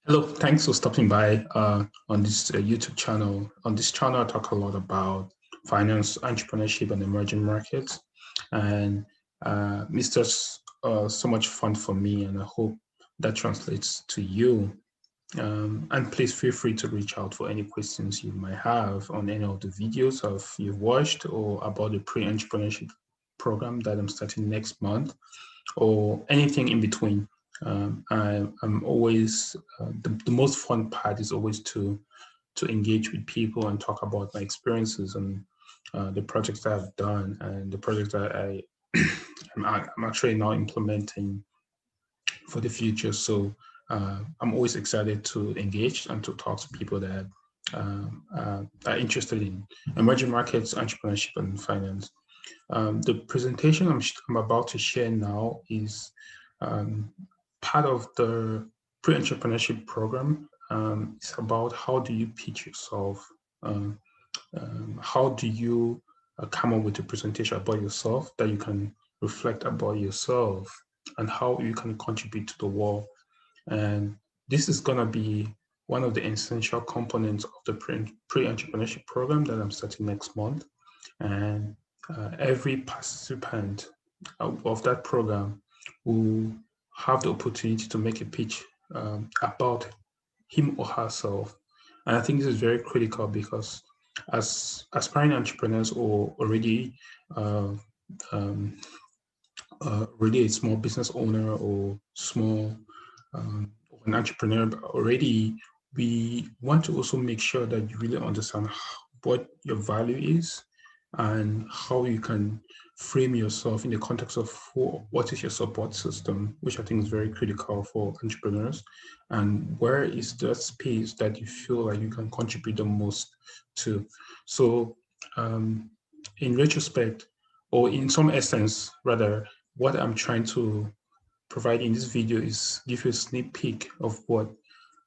Hello, thanks for stopping by on this YouTube channel. On this channel, I talk a lot about finance, entrepreneurship, and emerging markets. And it's just so much fun for me, and I hope that translates to you. And please feel free to reach out for any questions you might have on any of the videos you've watched or about the pre-entrepreneurship program that I'm starting next month, or anything in between. I'm always the most fun part is always to engage with people and talk about my experiences and the projects that I've done and the projects that I'm actually now implementing for the future. So I'm always excited to engage and to talk to people that are interested in emerging markets, entrepreneurship, and finance. The presentation I'm about to share now is part of the pre-entrepreneurship program. It's about how do you pitch yourself? How do you come up with a presentation about yourself that you can reflect about yourself and how you can contribute to the world? And this is going to be one of the essential components of the pre-entrepreneurship program that I'm starting next month. And every participant of that program will have the opportunity to make a pitch about him or herself. And I think this is very critical because as aspiring entrepreneurs or already really a small business owner or small an entrepreneur already, we want to also make sure that you really understand what your value is and how you can frame yourself in the context of what is your support system, which I think is very critical for entrepreneurs, and where is the space that you feel like you can contribute the most to. So in retrospect, or in some essence, rather, what I'm trying to provide in this video is give you a sneak peek of what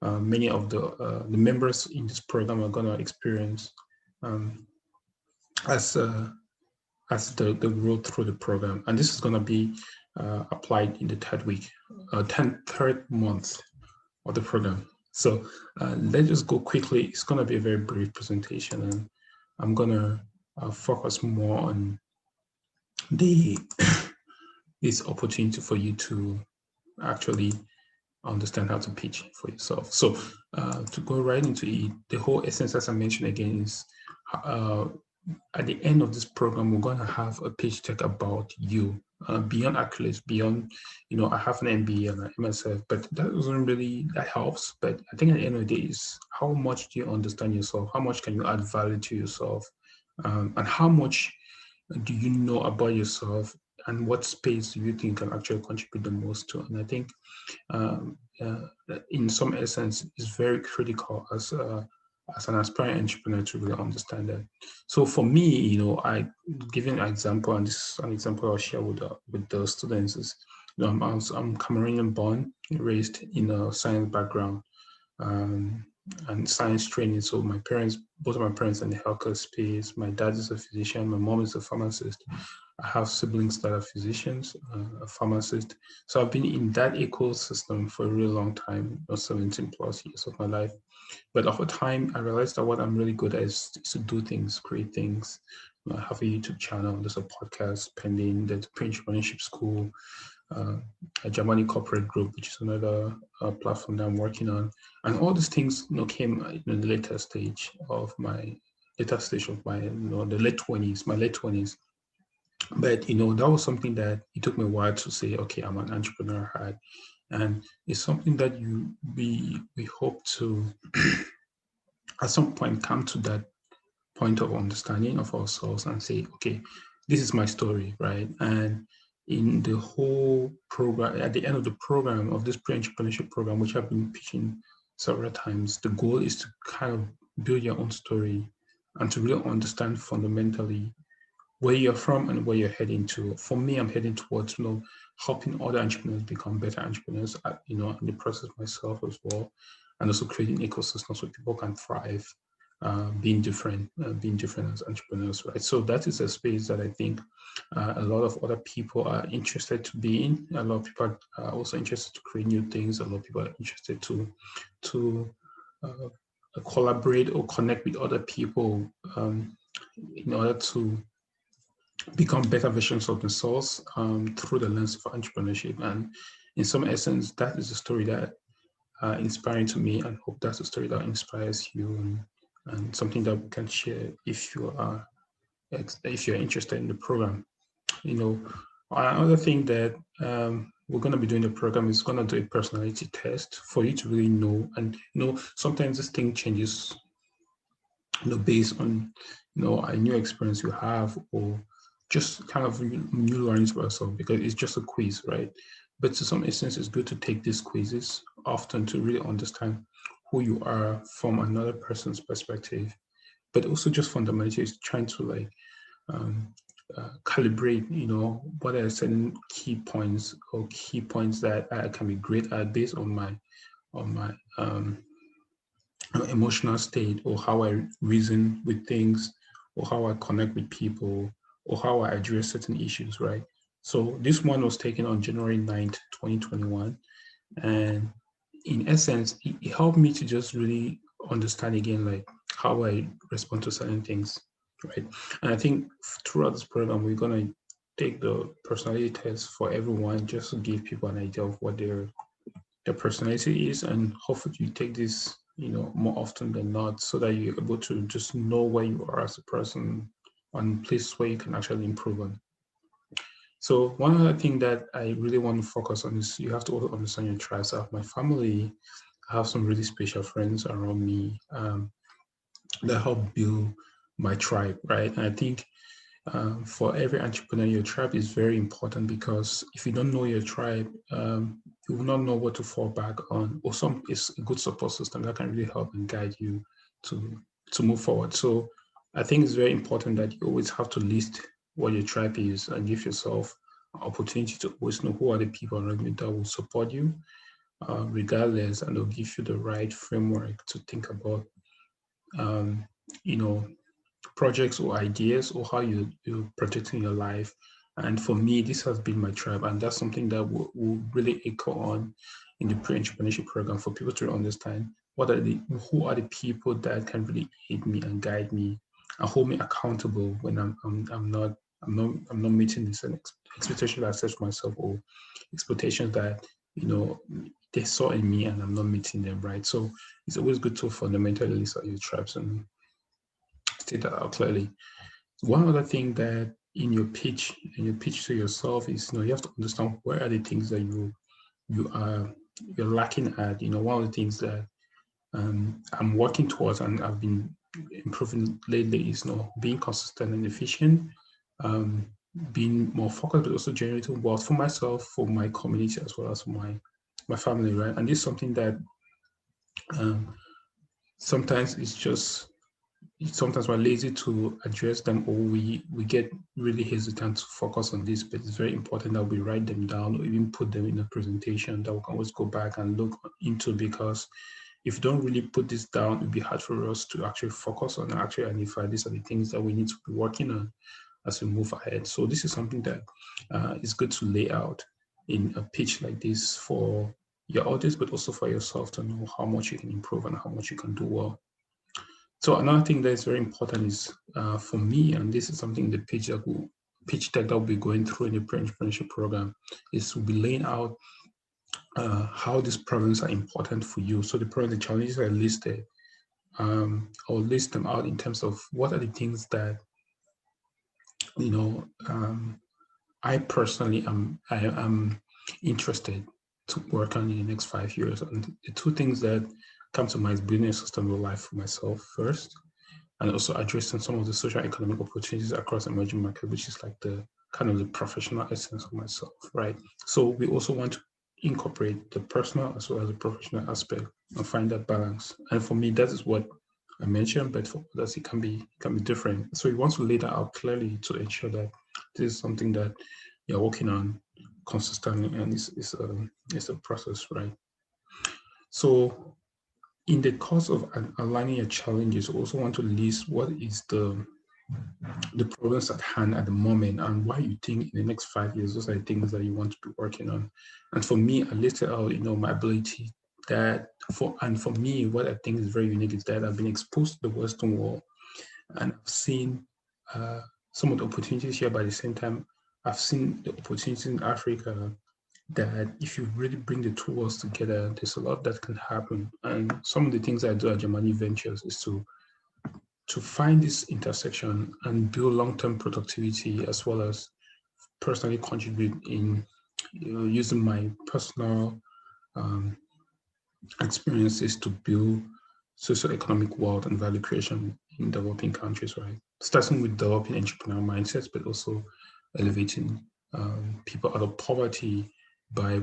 many of the members in this program are going to experience as the road through the program. And this is going to be applied in the third month of the program. So let's just go quickly. It's going to be a very brief presentation, and I'm going to focus more on this opportunity for you to actually understand how to pitch for yourself. So to go right into it, the whole essence, as I mentioned again, is at the end of this program, we're going to have a pitch deck about you, beyond accolades, beyond, I have an MBA and an MSF, but that doesn't really, that helps. But I think at the end of the day is how much do you understand yourself? How much can you add value to yourself? And how much do you know about yourself? And what space do you think can actually contribute the most to? And I think in some essence, is very critical as an aspiring entrepreneur to really understand that. So for me, I giving an example, and this is an example I'll share with the students is, I'm Cameroonian born, raised in a science background and science training. So both of my parents are in the healthcare space. My dad is a physician. My mom is a pharmacist. I have siblings that are physicians, a pharmacist. So I've been in that ecosystem for a really long time, 17 plus years of my life. But over time, I realized that what I'm really good at is to do things, create things. I have a YouTube channel, there's a podcast pending, there's Pre-Entrepreneurship School, a Germany corporate group, which is another platform that I'm working on. And all these things came in the later stage of my, the late 20s, my late 20s. But, that was something that it took me a while to say, okay, I'm an entrepreneur. And it's something that we hope to, at some point, come to that point of understanding of ourselves and say, okay, this is my story, right? And in the whole program, at the end of the program, of this pre-entrepreneurship program, which I've been pitching several times, the goal is to kind of build your own story and to really understand fundamentally where you're from and where you're heading to. For me, I'm heading towards, helping other entrepreneurs become better entrepreneurs, in the process myself as well, and also creating ecosystems where people can thrive being different as entrepreneurs, right? So that is a space that I think a lot of other people are interested to be in. A lot of people are also interested to create new things. A lot of people are interested to collaborate or connect with other people in order to become better versions of themselves through the lens of entrepreneurship. And in some essence, that is a story that inspiring to me, and hope that's a story that inspires you, and something that we can share if you're interested in the program. You know, another thing that we're going to be doing the program is going to do a personality test for you to really know. And sometimes this thing changes, based on a new experience you have, or just kind of new learnings for yourself, because it's just a quiz, right? But to some extent, it's good to take these quizzes often to really understand who you are from another person's perspective, but also just fundamentally is trying to um, calibrate, what are certain key points that I can be great at based on my emotional state, or how I reason with things, or how I connect with people, or how I address certain issues, right? So this one was taken on January 9th, 2021. And in essence, it helped me to just really understand again, like how I respond to certain things, right? And I think throughout this program, we're going to take the personality test for everyone, just to give people an idea of what their personality is, and hopefully you take this more often than not, so that you're able to just know where you are as a person, on places where you can actually improve on. So one other thing that I really want to focus on is you have to also understand your tribe. So I have my family, I have some really special friends around me that help build my tribe, right? And I think for every entrepreneur, your tribe is very important, because if you don't know your tribe, you will not know what to fall back on, or some is a good support system that can really help and guide you to move forward. So I think it's very important that you always have to list what your tribe is, and give yourself an opportunity to always know who are the people around you that will support you, regardless, and they'll give you the right framework to think about, um, you know, projects or ideas, or how you're protecting your life. And for me, this has been my tribe, and that's something that will really echo on in the pre-entrepreneurship program, for people to understand who are the people that can really aid me and guide me and hold me accountable when I'm not meeting this expectation that I set for myself, or expectations that they saw in me and I'm not meeting them, right? So it's always good to fundamentally list out your tribes and state that out clearly. One other thing that in your pitch to yourself is, you have to understand where are the things that you're lacking at. One of the things that I'm working towards, and I've been improving lately, is being consistent and efficient, um, being more focused, but also generating wealth for myself, for my community, as well as for my family, right? And this is something that um, sometimes it's just sometimes we're lazy to address them, or we get really hesitant to focus on this, but it's very important that we write them down, or even put them in a presentation that we can always go back and look into, because if you don't really put this down, it'd be hard for us to actually focus on and actually identify these are the things that we need to be working on as we move ahead. So this is something that is good to lay out in a pitch like this for your audience, but also for yourself, to know how much you can improve and how much you can do well. So another thing that is very important is for me, and this is something the pitch deck that we'll be going through in the pre-entrepreneurship program, is to be laying out how these problems are important for you. So the problem, the challenges are listed. I'll list them out in terms of what are the things that I personally am interested to work on in the next 5 years. And the two things that come to mind is building a sustainable life for myself first, and also addressing some of the social economic opportunities across emerging markets, which is like the kind of the professional essence of myself, right? So we also want to incorporate the personal as well as the professional aspect and find that balance. And for me, that is what I mentioned, but for others, it can be different. So we want to lay that out clearly to ensure that this is something that you're working on consistently, and it's a process, right? So in the course of aligning your challenges, you also want to list what is the problems at hand at the moment and why you think in the next 5 years those are the things that you want to be working on. And for me, I listed out, my ability for me, what I think is very unique is that I've been exposed to the Western world and I've seen some of the opportunities here, but at the same time, I've seen the opportunities in Africa that if you really bring the two worlds together, there's a lot that can happen. And some of the things I do at Germany Ventures is to find this intersection and build long-term productivity as well as personally contribute in using my personal experiences to build socio-economic wealth and value creation in developing countries, right? Starting with developing entrepreneurial mindsets, but also elevating people out of poverty by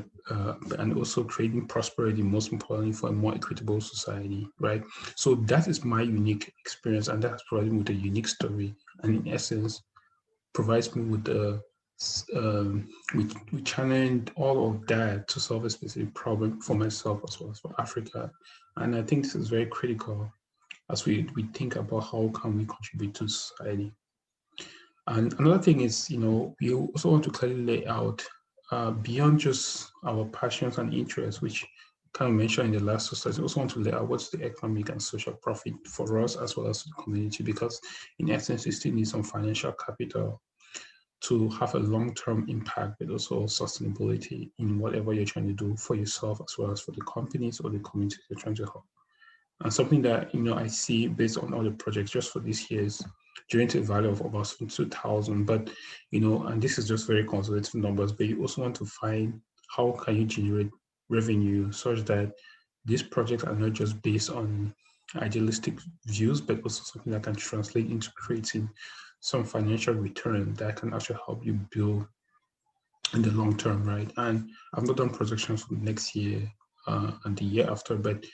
and also creating prosperity, most importantly, for a more equitable society, right? So that is my unique experience, and that's provided me with a unique story, and in essence, provides me with the we challenged all of that to solve a specific problem for myself as well as for Africa. And I think this is very critical as we think about how can we contribute to society. And another thing is, we also want to clearly lay out beyond just our passions and interests, which kind of mentioned in the last two slides. We also want to lay out what's the economic and social profit for us as well as the community, because in essence, you still need some financial capital to have a long-term impact, but also sustainability in whatever you're trying to do for yourself as well as for the companies or the communities you're trying to help. And something that I see based on all the projects just for this year is generating a value of about 2,000. But and this is just very conservative numbers, but you also want to find how can you generate revenue such that these projects are not just based on idealistic views, but also something that can translate into creating some financial return that can actually help you build in the long term, right? And I've not done projections for next year and the year after, but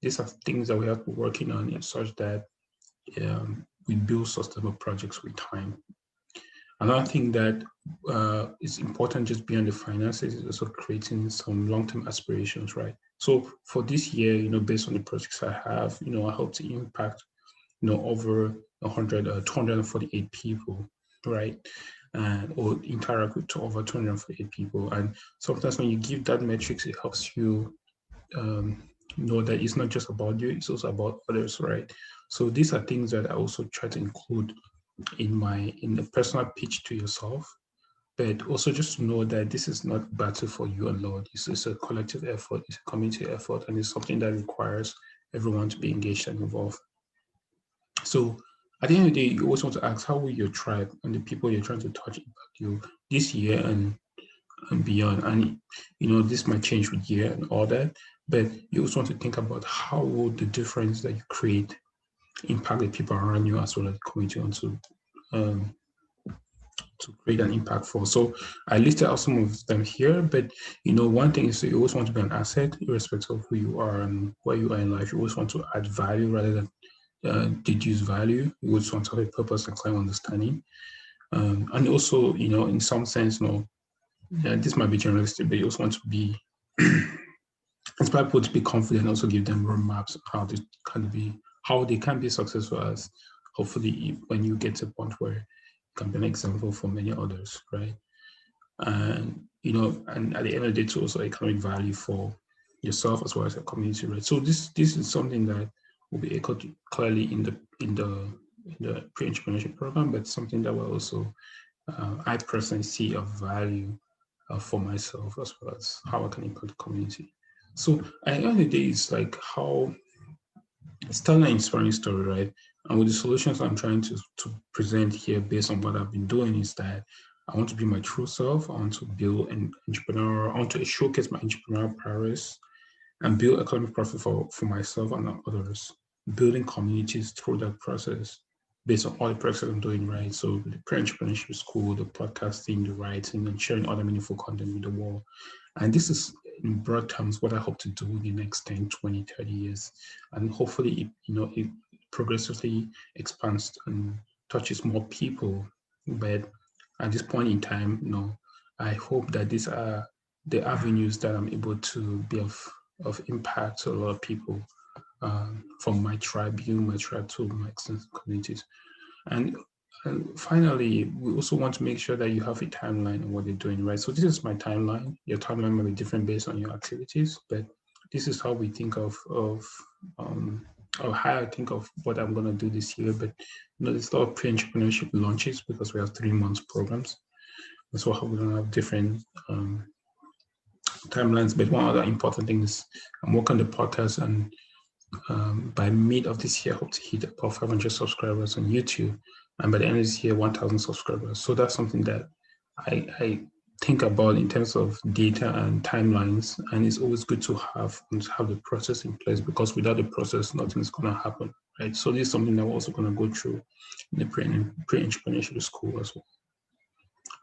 these are things that we have to be working on in such that we build sustainable projects with time. Another thing that is important just beyond the finances is also creating some long-term aspirations, right? So for this year, based on the projects I have, I hope to impact, over 248 people, right? Or interact with over 248 people. And sometimes when you give that metrics, it helps you know that it's not just about you, it's also about others, right? So these are things that I also try to include in the personal pitch to yourself, but also just to know that this is not a battle for you alone. It's a collective effort, it's a community effort, and it's something that requires everyone to be engaged and involved. So at the end of the day, you always want to ask, how will your tribe and the people you're trying to touch impact you this year and beyond? And this might change with year and all that, but you also want to think about how will the difference that you create impact the people around you as well as the community on to create an impact for. So I listed out some of them here, but one thing is that you always want to be an asset, irrespective of who you are and where you are in life. You always want to add value rather than deduce value. You always want to have a purpose and clear understanding. And also, in some sense, this might be generalistic, but you also want to be inspire people to be confident, also give them roadmaps how they can be successful as hopefully when you get to a point where you can be an example for many others, right? And and at the end of the day, to also economic value for yourself as well as your community, right? So this is something that will be echoed clearly in the pre-entrepreneurship program, but something that will also I personally see of value for myself as well as how I can impact the community. So at the end of the day, it's like how it's telling an inspiring story, right? And with the solutions I'm trying to present here based on what I've been doing is that I want to be my true self. I want to build an entrepreneur. I want to showcase my entrepreneurial prowess and build economic profit for myself and others, building communities through that process based on all the projects that I'm doing, right? So the Pre-Entrepreneurship School, the podcasting, the writing, and sharing other meaningful content with the world. And this is, in broad terms, what I hope to do in the next 10, 20, 30 years. And hopefully, it progressively expands and touches more people. But at this point in time, I hope that these are the avenues that I'm able to be of impact to a lot of people from my tribe, my tribe to my extensive communities. And finally, we also want to make sure that you have a timeline on what you're doing, right? So this is my timeline. Your timeline may be different based on your activities, but this is how we think of or how I think of what I'm going to do this year. But there's a lot of pre-entrepreneurship launches because we have 3 months programs. And so we're going to have different timelines. But one other important thing is I'm working on the podcast, and by mid of this year, I hope to hit about 500 subscribers on YouTube. And by the end of this year, 1,000 subscribers. So that's something that I think about in terms of data and timelines. And it's always good to have the process in place, because without the process, nothing's going to happen, right? So this is something that we're also going to go through in the pre-entrepreneurship school as well.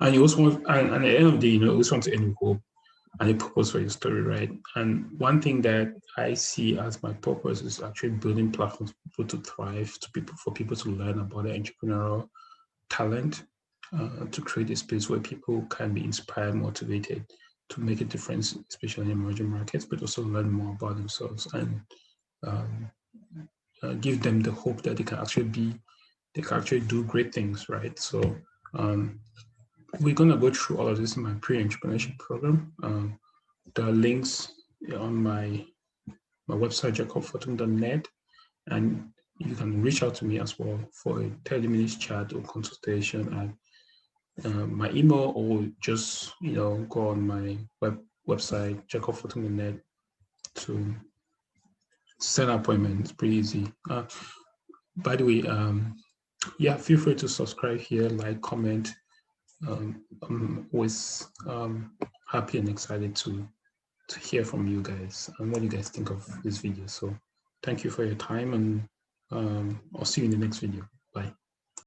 And you also want, and at the end of the day, you always want to end with hope and a purpose for your story, right? And one thing that I see as my purpose is actually building platforms for people to thrive, for people to learn about their entrepreneurial talent, to create a space where people can be inspired, motivated to make a difference, especially in emerging markets, but also learn more about themselves and give them the hope that they can actually do great things, right? So we're going to go through all of this in my pre-entrepreneurship program. There are links on my website, jacobfortune.net, and you can reach out to me as well for a 30-minute chat or consultation at my email, or just go on my website, jacobfortune.net, to set an appointment. It's pretty easy. By the way, yeah, feel free to subscribe here, like, comment. I'm always happy and excited to hear from you guys and what you guys think of this video. So thank you for your time, and I'll see you in the next video. Bye.